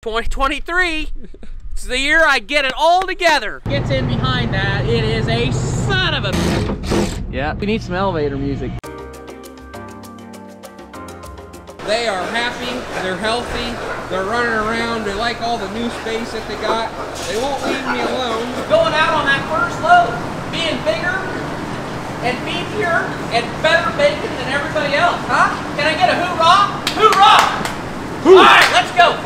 2023. It's the year I get it all together. Gets in behind that. It is a son of a... Yeah, we need some elevator music. They are happy, they're healthy, they're running around, they like all the new space that they got. They won't leave me alone. Going out on that first load, being bigger and beefier and better bacon than everybody else, huh? Can I get a hoorah? Hoorah! All right, let's go.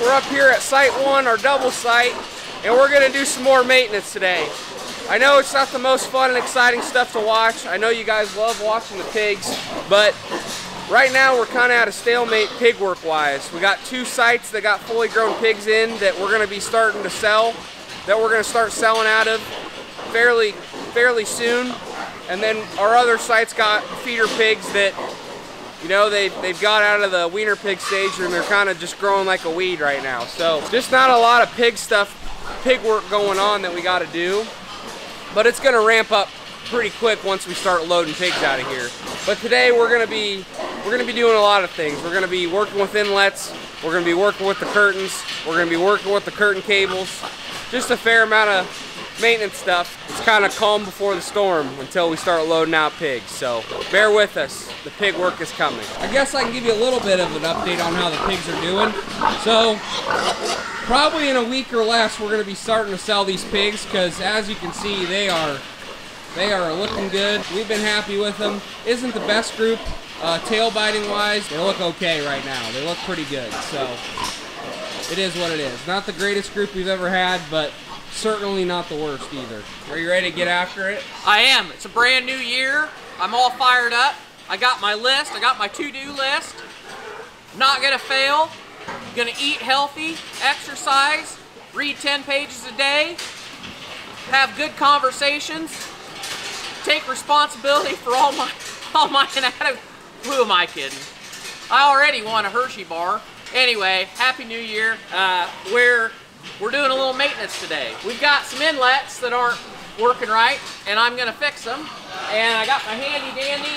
We're up here at Site 1, our double site, and we're going to do some more maintenance today. I know it's not the most fun and exciting stuff to watch. I know you guys love watching the pigs, but right now we're kind of at a stalemate pig work wise. We got 2 sites that got fully grown pigs in that we're going to be starting to sell, that we're going to start selling out of fairly soon. And then our other sites got feeder pigs that, you know, they've got out of the wiener pig stage and they're kind of just growing like a weed right now. So just not a lot of pig work going on that we got to do. But it's going to ramp up pretty quick once we start loading pigs out of here. But today we're going to be doing a lot of things. We're going to be working with inlets. We're going to be working with the curtains. We're going to be working with the curtain cables. Just a fair amount of maintenance stuff. It's kind of calm before the storm until we start loading out pigs. So bear with us. The pig work is coming. I guess I can give you a little bit of an update on how the pigs are doing. So probably in a week or less we're going to be starting to sell these pigs, because as you can see they are looking good. We've been happy with them. Isn't the best group tail biting wise. They look okay right now. They look pretty good. So it is what it is. Not the greatest group we've ever had, but certainly not the worst either. Are you ready to get after it? I am. It's a brand new year. I'm all fired up. I got my list. I got my to-do list. Not gonna fail. Gonna eat healthy, exercise, read 10 pages a day, have good conversations, take responsibility for all my inadequate. Who am I kidding? I already won a Hershey bar. Anyway, Happy New Year. We're doing a little maintenance today. We've got some inlets that aren't working right, and I'm gonna fix them. And I got my handy dandy,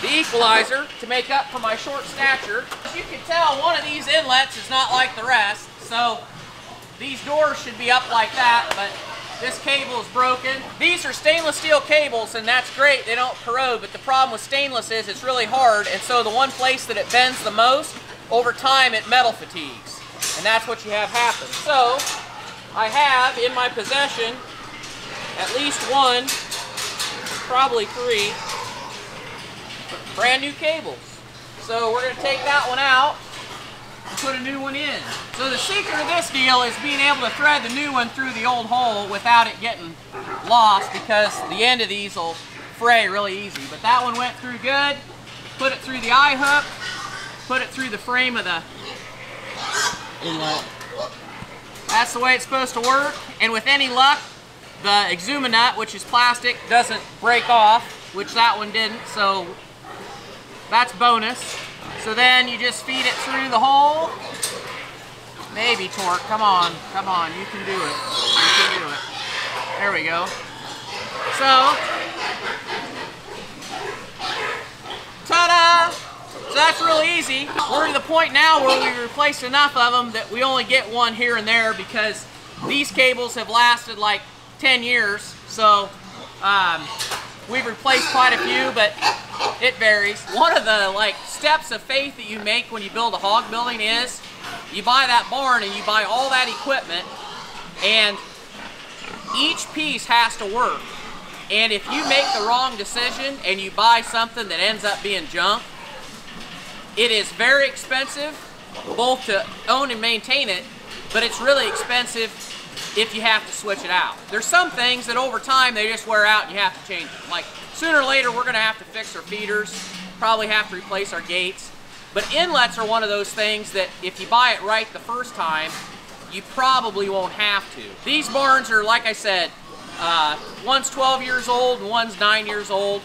the equalizer, to make up for my short stature. As you can tell, one of these inlets is not like the rest, so these doors should be up like that, but this cable is broken. These are stainless steel cables, and that's great, they don't corrode, but the problem with stainless is it's really hard, and so the one place that it bends the most, over time it metal fatigues, and that's what you have happen. So I have in my possession at least 1, probably 3 brand new cables. So we're going to take that one out and put a new one in. So the secret of this deal is being able to thread the new one through the old hole without it getting lost, because the end of these will fray really easy. But that one went through good. Put it through the eye hook, put it through the frame of the inlet. That's the way it's supposed to work. And with any luck, the Exuma nut, which is plastic, doesn't break off, which that one didn't, so that's bonus. So then you just feed it through the hole. Maybe, Tork, come on, you can do it. You can do it. There we go. So, ta-da! So that's really easy. We're to the point now where we've replaced enough of them that we only get one here and there, because these cables have lasted like 10 years. So, we've replaced quite a few, but it varies. One of the steps of faith that you make when you build a hog building is you buy that barn and you buy all that equipment, and each piece has to work. And if you make the wrong decision and you buy something that ends up being junk, it is very expensive both to own and maintain it, but it's really expensive if you have to switch it out. There's some things that over time they just wear out and you have to change them. Like sooner or later we're gonna have to fix our feeders, probably have to replace our gates. But inlets are one of those things that if you buy it right the first time, you probably won't have to. These barns are, like I said, one's 12 years old and one's 9 years old.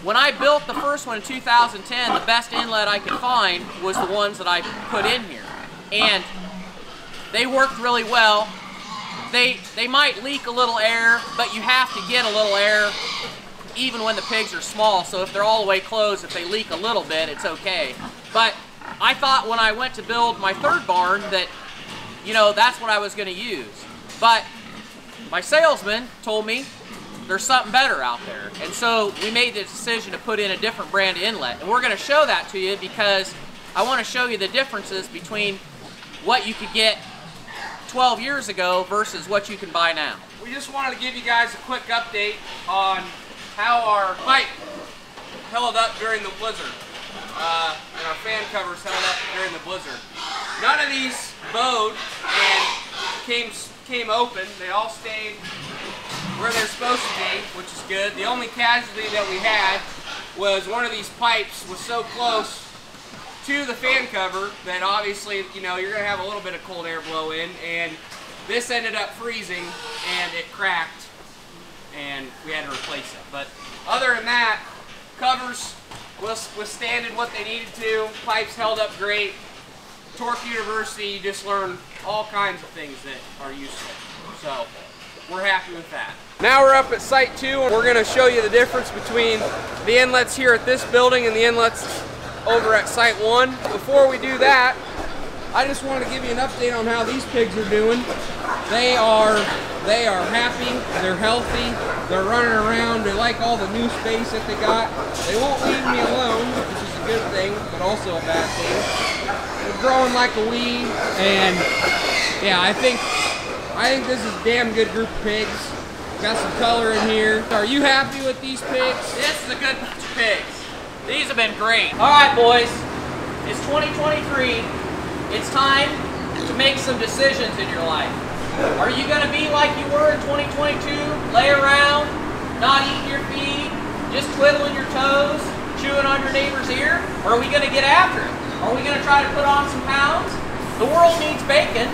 when I built the first one in 2010, the best inlet I could find was the ones that I put in here. And they worked really well. They might leak a little air, but you have to get a little air even when the pigs are small. So if they're all the way closed, if they leak a little bit, it's okay. But I thought when I went to build my third barn that, you know, that's what I was going to use. But my salesman told me there's something better out there. And so we made the decision to put in a different brand of inlet. And we're going to show that to you because I want to show you the differences between what you could get 12 years ago versus what you can buy now. We just wanted to give you guys a quick update on how our pipe held up during the blizzard. And our fan covers held up during the blizzard. None of these bowed and came open. They all stayed where they're supposed to be, which is good. The only casualty that we had was one of these pipes was so close to the fan cover that obviously, you know, you're going to have a little bit of cold air blow in, and this ended up freezing and it cracked and we had to replace it. But other than that, covers withstanded what they needed to, pipes held up great. Tork University, you just learn all kinds of things that are useful. So we're happy with that. Now we're up at Site 2 and we're going to show you the difference between the inlets here at this building and the inlets over at Site 1. Before we do that, I just want to give you an update on how these pigs are doing. They are happy, they're healthy, they're running around, they like all the new space that they got. They won't leave me alone, which is a good thing, but also a bad thing. They're growing like a weed, and yeah, I think this is a damn good group of pigs. Got some color in here. Are you happy with these pigs? This is a good bunch of pigs. These have been great. All right, boys, it's 2023. It's time to make some decisions in your life. Are you going to be like you were in 2022? Lay around, not eating your feed, just twiddling your toes, chewing on your neighbor's ear? Or are we going to get after it? Are we going to try to put on some pounds? The world needs bacon.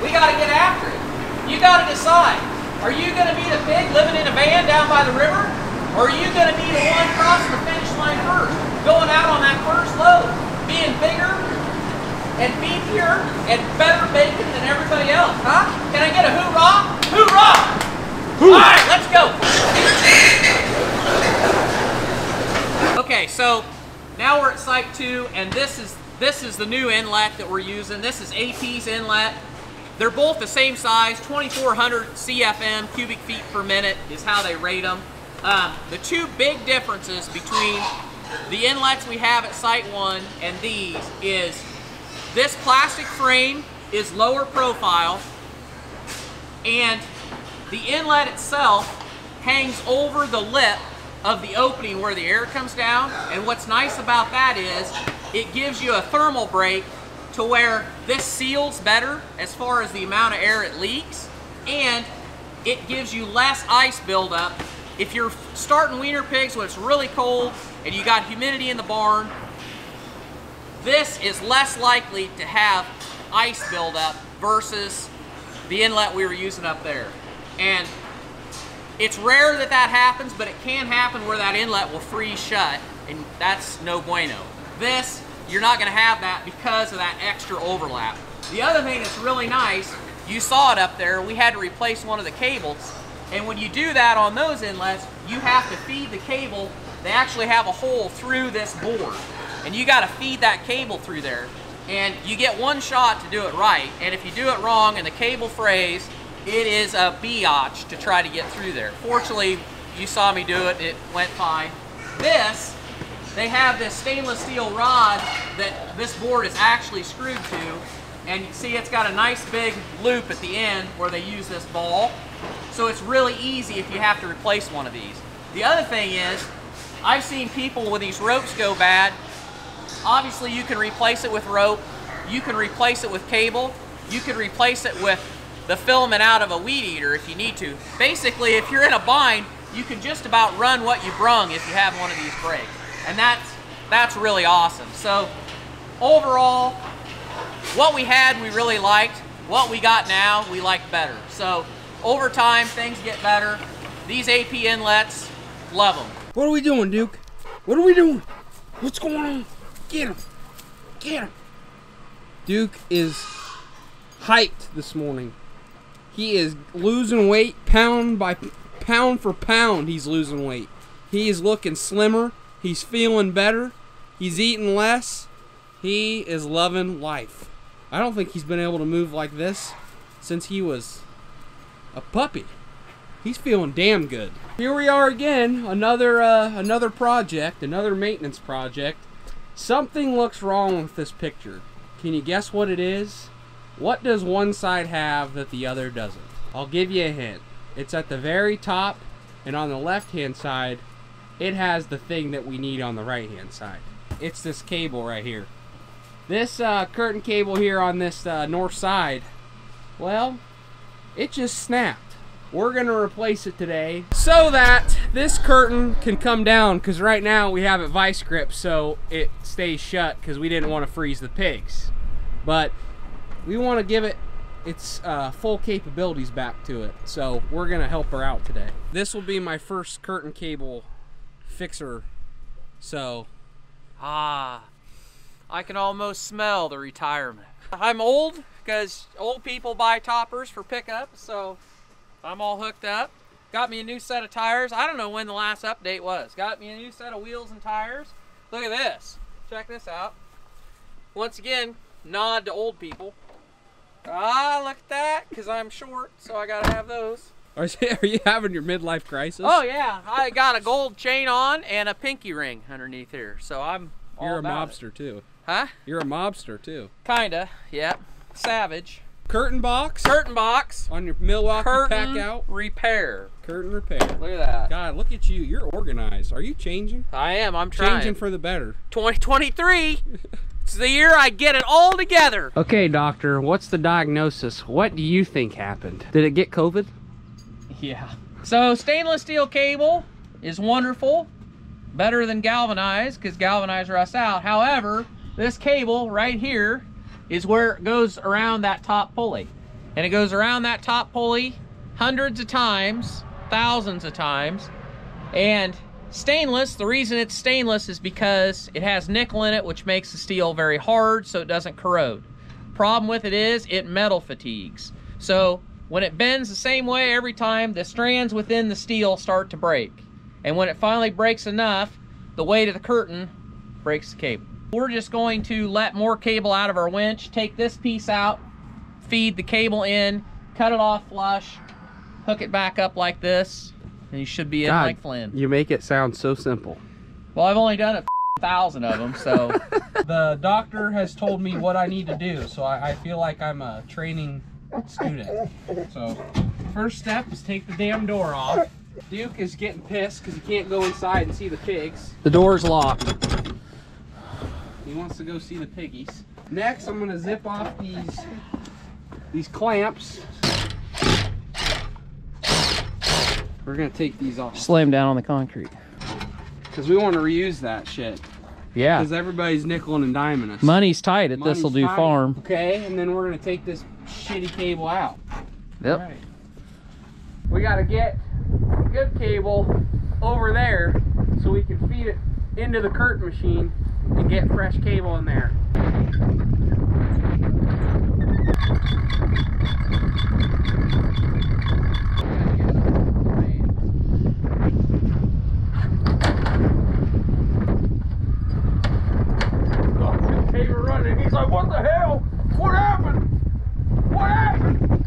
We got to get after it. You got to decide. Are you going to be the pig living in a van down by the river? Or are you going to be the one crossing the finish line first, going out on that first load, being bigger and beefier and better bacon than everybody else, huh? Can I get a hoorah? Hoorah! All right, let's go. Okay, so now we're at Site 2, and this is the new inlet that we're using. This is AP's inlet. They're both the same size, 2,400 CFM, cubic feet per minute is how they rate them. The two big differences between the inlets we have at Site 1 and these is this plastic frame is lower profile, and the inlet itself hangs over the lip of the opening where the air comes down. And what's nice about that is it gives you a thermal break to where this seals better as far as the amount of air it leaks, and it gives you less ice buildup. If you're starting weaner pigs when it's really cold and you got humidity in the barn, this is less likely to have ice buildup versus the inlet we were using up there. And it's rare that that happens, but it can happen where that inlet will freeze shut, and that's no bueno. This, you're not going to have that because of that extra overlap. The other thing that's really nice, you saw it up there, we had to replace one of the cables. And when you do that on those inlets, you have to feed the cable. They actually have a hole through this board, and you got to feed that cable through there. And you get one shot to do it right, and if you do it wrong and the cable frays, it is a biatch to try to get through there. Fortunately, you saw me do it, it went fine. This, they have this stainless steel rod that this board is actually screwed to, and you see it's got a nice big loop at the end where they use this ball. So it's really easy if you have to replace one of these. The other thing is, I've seen people when these ropes go bad, obviously you can replace it with rope, you can replace it with cable, you can replace it with the filament out of a weed eater if you need to. Basically, if you're in a bind, you can just about run what you brung if you have one of these break. And that's really awesome. So overall, what we had we really liked, what we got now we like better. So over time, things get better. These AP inlets, love them. What are we doing, Duke? What are we doing? What's going on? Get him. Get him. Duke is hyped this morning. He is losing weight pound by pound for pound. He's losing weight. He is looking slimmer. He's feeling better. He's eating less. He is loving life. I don't think he's been able to move like this since he was a puppy. He's feeling damn good. Here we are again, another project, another maintenance project. Something looks wrong with this picture. Can you guess what it is? What does one side have that the other doesn't? I'll give you a hint. It's at the very top, and on the left-hand side, it has the thing that we need on the right-hand side. It's this cable right here. This curtain cable here on this north side, well, it just snapped. We're gonna replace it today so that this curtain can come down, because right now we have it vice grip so it stays shut because we didn't want to freeze the pigs. But we want to give it its full capabilities back to it, so we're gonna help her out today. This will be my first curtain cable fixer, so I can almost smell the retirement. I'm old because old people buy toppers for pickup, so I'm all hooked up. Got me a new set of tires. I don't know when the last update was. Got me a new set of wheels and tires. Look at this. Check this out. Once again, nod to old people. Look at that, because I'm short, so I gotta have those. Are you having your midlife crisis? Oh yeah, I got a gold chain on and a pinky ring underneath here, so I'm all You're a about mobster it. too. Huh? You're a mobster too. Kinda, yep. Savage. Curtain box. Curtain box. On your Milwaukee Curtain pack out. repair. Curtain repair. Look at that. God, look at you. You're organized. Are you changing? I am. I'm trying. Changing for the better. 2023. It's the year I get it all together. Okay, doctor. What's the diagnosis? What do you think happened? Did it get COVID? Yeah. So stainless steel cable is wonderful. Better than galvanized, because galvanized rusts out. However, this cable right here is where it goes around that top pulley. And it goes around that top pulley hundreds of times, thousands of times. And stainless, the reason it's stainless is because it has nickel in it, which makes the steel very hard so it doesn't corrode. Problem with it is it metal fatigues. So when it bends the same way every time, the strands within the steel start to break. And when it finally breaks enough, the weight of the curtain breaks the cable. We're just going to let more cable out of our winch, take this piece out, feed the cable in, cut it off flush, hook it back up like this, and you should be in like Flynn. You make it sound so simple. Well, I've only done 1,000 of them, so. The doctor has told me what I need to do, so I feel like I'm a training student. So, first step is take the damn door off. Duke is getting pissed because he can't go inside and see the pigs. The door's locked. He wants to go see the piggies. Next, I'm gonna zip off these clamps. We're gonna take these off. Slam down on the concrete. Because we want to reuse that shit. Yeah. Because everybody's nickel and diming us. Money's tight at This'll Do Farm. Okay, and then we're gonna take this shitty cable out. Yep. All right. We gotta get good cable over there so we can feed it into the curtain machine and get fresh cable in there. Cable running. He's like, what the hell? What happened? What happened?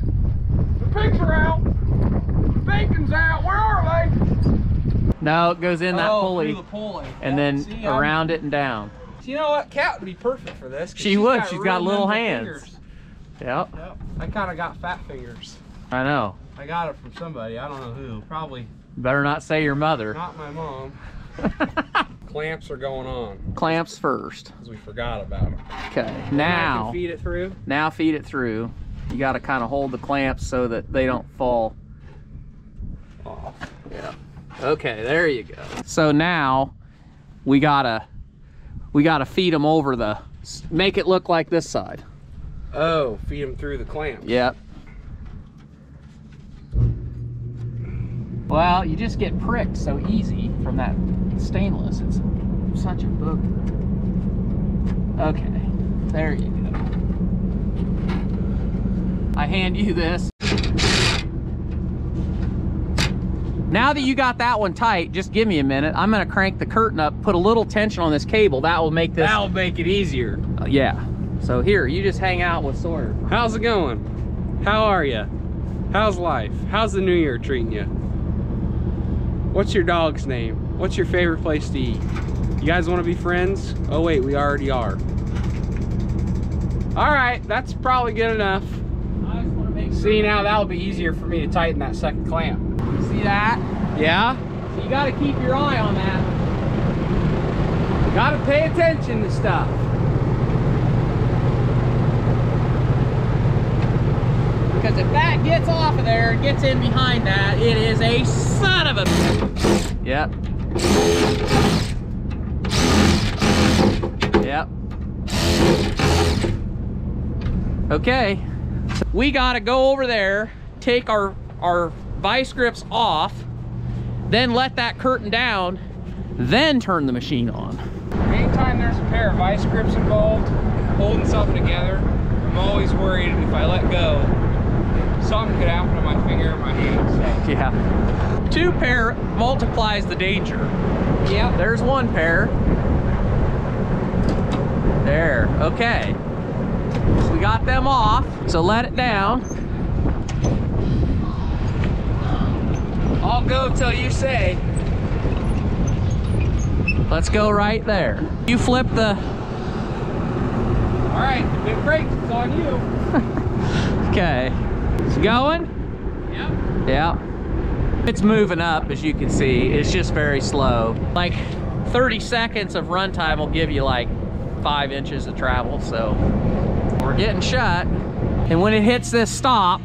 The pigs are out. The bacon's out. Where are they? No, it goes in that pulley, through the pulley. and then around it and down. You know what? Kat would be perfect for this. She would. She's got little hands. Fingers. Yep. I kind of got fat fingers. I know. I got it from somebody. I don't know who. Probably Better not say your mother. not my mom. Clamps are going on Clamps first. because we forgot about them. Okay. I can Now feed it through. feed it through. You got to kind of hold the clamps so that they don't fall Off. Yeah. Okay, there you go. So now we gotta feed them over the, make it look like this side. Oh, feed them through the clamps. Yep. Well, you just get pricked so easy from that stainless. It's such a booger. Okay, there you go. I hand you this. Now that you got that one tight, just give me a minute. I'm gonna crank the curtain up, put a little tension on this cable. That will make this... That'll make it easier. Yeah. So here, you just hang out with Sawyer. How's it going? How are you? How's life? How's the new year treating you? What's your dog's name? What's your favorite place to eat? You guys want to be friends? Oh wait, we already are. All right, that's probably good enough. I just want to make See, now that'll be easier for me to tighten that second clamp. See that? Yeah? So you got to keep your eye on that. Gotta pay attention to stuff. Because if that gets off of there and gets in behind that, it is a son of a... Yep. Yep. Okay. So we got to go over there, take our vice grips off, then let that curtain down, then turn the machine on. Anytime there's a pair of vice grips involved, holding something together, I'm always worried if I let go, something could happen to my finger or my hand. So. Yeah. 2 pair multiplies the danger. Yeah. There's 1 pair. There. Okay. So we got them off. So let it down. I'll go till you say. Let's go right there. You flip the... All right, the big brakes is on you. Okay. It's going? Yep. Yeah. It's moving up, as you can see. It's just very slow. Like 30 seconds of runtime will give you like 5 inches of travel, so we're getting shut. And when it hits this stop,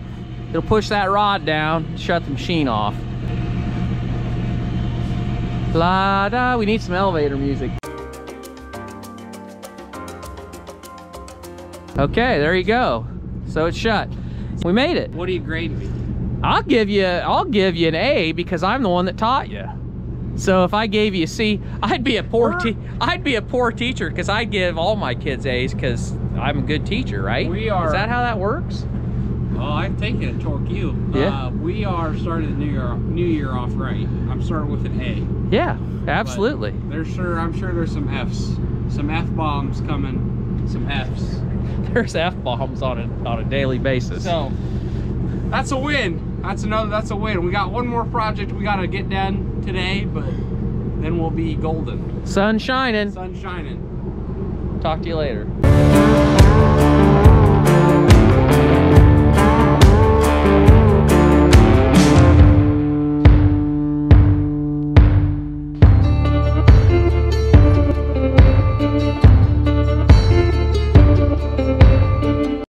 it'll push that rod down, shut the machine off. La-da, we need some elevator music. Okay, there you go. So it's shut. We made it. What are you grading me? I'll give you an A because I'm the one that taught you. So if I gave you a C, I'd be a poor teacher because I give all my kids A's because I'm a good teacher, right? We are. Is that how that works? Oh, I've taken a Tork U. Yeah. We are starting the new year off right. I'm starting with an A. Yeah, absolutely. I'm sure there's some F's, some F-bombs coming, some F's. There's F-bombs on a daily basis. So that's a win. That's a win. We got one more project we gotta get done today, but then we'll be golden. Sun shining. Sun shining. Talk to you later.